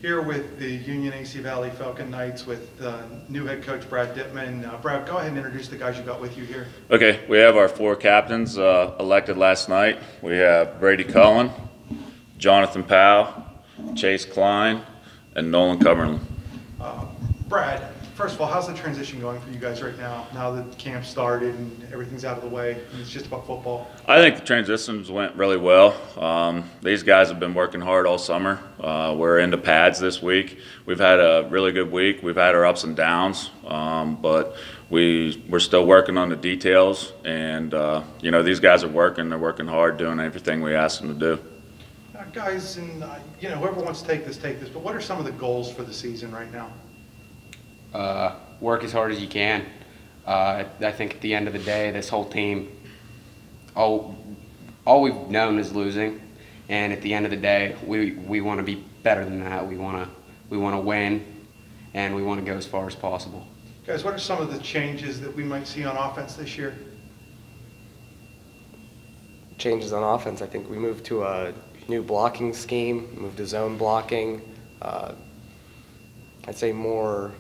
Here with the Union AC Valley Falcon Knights with new head coach Brad Dittman. Brad, go ahead and introduce the guys you got with you here. Okay, we have our four captains elected last night. We have Brady Cullen, Jonathan Powell, Chase Klein, and Nolan Cumberland. Brad, first of all, how's the transition going for you guys right now that camp started and everything's out of the way and it's just about football? I think the transitions went really well. These guys have been working hard all summer. We're into pads this week. We've had a really good week. We've had our ups and downs, but we're still working on the details. And, these guys are working. They're working hard, doing everything we ask them to do. Guys, and whoever wants to take this, but what are some of the goals for the season right now? Work as hard as you can. I think at the end of the day, this whole team, all we've known is losing, and at the end of the day, we want to be better than that. We want to win, and we want to go as far as possible. Guys, what are some of the changes that we might see on offense this year? Changes on offense, I think we moved to a new blocking scheme, moved to zone blocking. I'd say more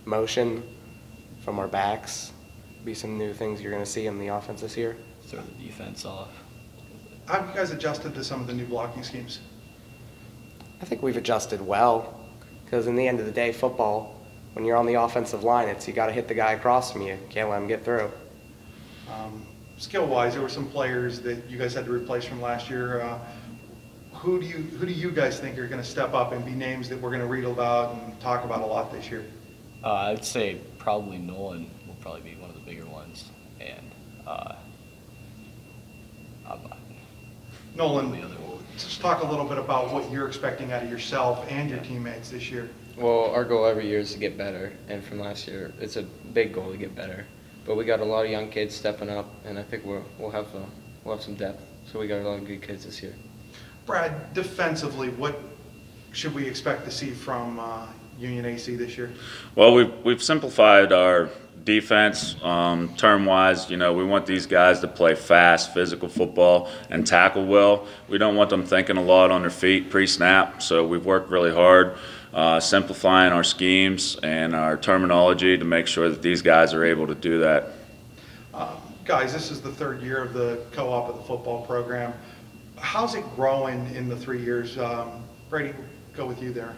motion from our backs. Be some new things you're going to see in the offense this year. Throw the defense off. How have you guys adjusted to some of the new blocking schemes? I think we've adjusted well, because in the end of the day, football, when you're on the offensive line, you got to hit the guy across from you. Can't let him get through. Skill-wise, there were some players that you guys had to replace from last year. Who do you guys think are going to step up and be names that we're going to read about and talk about a lot this year? I'd say probably Nolan will probably be one of the bigger ones, and Nolan, just talk a little bit about what you're expecting out of yourself and your teammates this year. Well, our goal every year is to get better, and from last year, it's a big goal to get better. But we got a lot of young kids stepping up, and I think we'll have some depth. So we got a lot of good kids this year. Brad, defensively, what should we expect to see from Union AC this year? Well, we've simplified our defense term-wise. We want these guys to play fast, physical football and tackle well. We don't want them thinking a lot on their feet pre-snap, so we've worked really hard simplifying our schemes and our terminology to make sure that these guys are able to do that. Guys, this is the third year of the co-op of the football program. How's it growing in the 3 years? Brady, go with you there.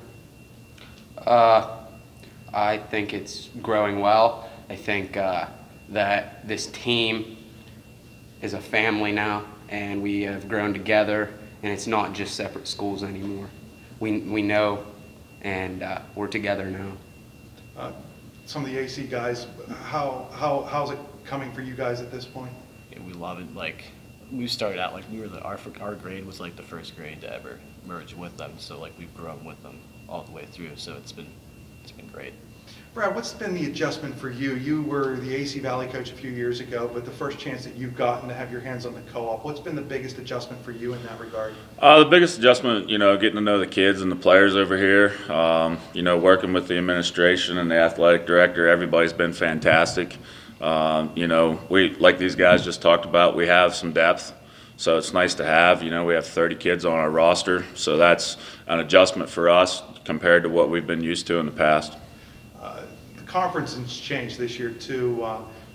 I think it's growing well. I think that this team is a family now, and we have grown together, and it's not just separate schools anymore. We know, and we're together now. Some of the AC guys, how's it coming for you guys at this point? Yeah, we love it. Like, we started out our grade was like the first grade to ever merge with them, so like we've grown with them all the way through. So it's been great. Brad, what's been the adjustment for you? You were the AC Valley coach a few years ago, but the first chance that you've gotten to have your hands on the co-op, what's been the biggest adjustment for you in that regard? The biggest adjustment, getting to know the kids and the players over here. Working with the administration and the athletic director, everybody's been fantastic. We, like these guys just talked about, we have some depth. So it's nice to have. We have 30 kids on our roster, so that's an adjustment for us compared to what we've been used to in the past. The conference has changed this year too,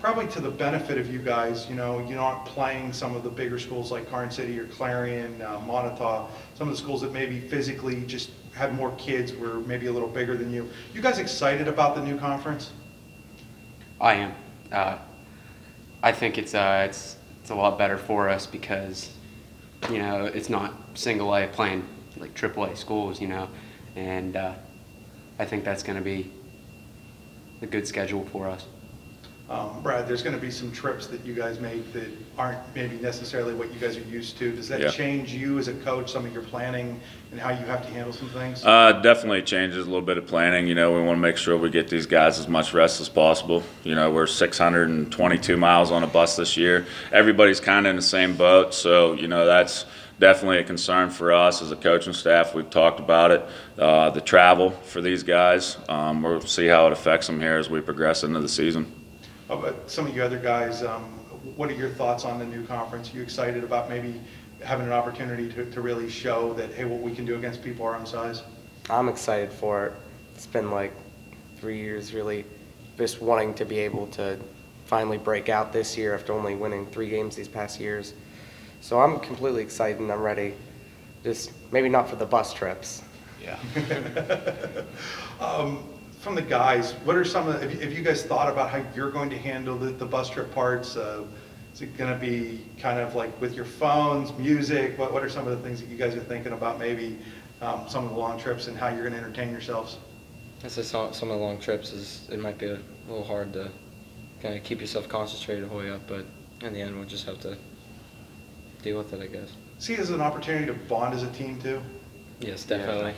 probably to the benefit of you guys. You're not playing some of the bigger schools like Carn City or Clarion, Montauk, some of the schools that maybe physically just had more kids, were maybe a little bigger than you. You guys excited about the new conference? I am. I think it's a lot better for us because, it's not single A playing like AAA schools, and I think that's going to be a good schedule for us. Brad, there's going to be some trips that you guys make that aren't maybe necessarily what you guys are used to. Does that change you as a coach, some of your planning and how you have to handle some things? Definitely changes a little bit of planning. We want to make sure we get these guys as much rest as possible. We're 622 miles on a bus this year. Everybody's kind of in the same boat, so that's definitely a concern for us as a coaching staff. We've talked about it, the travel for these guys. We'll see how it affects them here as we progress into the season. How about some of you other guys? What are your thoughts on the new conference? Are you excited about maybe having an opportunity to really show that, hey, what we can do against people our own size? I'm excited for it. It's been like 3 years really just wanting to be able to finally break out this year after only winning 3 games these past years. So I'm completely excited and I'm ready. Just maybe not for the bus trips. Yeah. From the guys, what are some of the, have you guys thought about how you're going to handle the bus trip parts? Is it going to be kind of like with your phones, music? What are some of the things that you guys are thinking about, maybe some of the long trips and how you're going to entertain yourselves? I say some of the long trips it might be a little hard to kind of keep yourself concentrated the whole way up, but in the end we'll just have to deal with it, I guess. See it as an opportunity to bond as a team too? Yes, definitely.